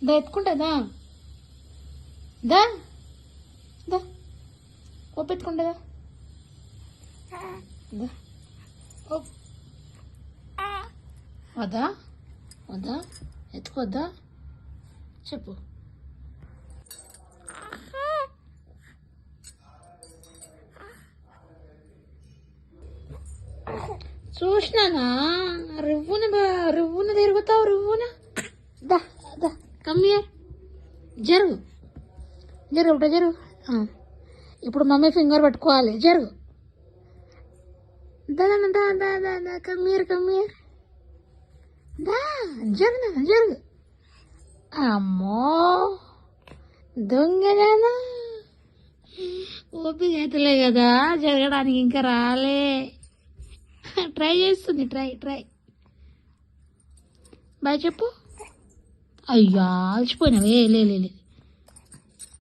దా ఎత్తుకుంటుందా దా దా ఒప్పెత్తుకుంటుందా దా వద్దా వద్దా ఎత్తుకోద్దా చెప్పు చూసినానా రివ్వున తిరుగుతావు రివ్వున దా దా కమ్మియర్ జరుగు జరుగు జరుగు ఇప్పుడు మమ్మీ ఫింగర్ పట్టుకోవాలి జరుగు దా దా దా దా దా కమ్మియర్ కమ్మియర్ దా జరుగు జరుగు అమ్మో దొంగనా ఓపిక అవుతలే కదా జరగడానికి ఇంకా రాలే ట్రై చేస్తుంది ట్రై బాయ్ చెప్పు అయ్యా అలసిపోయినావే లే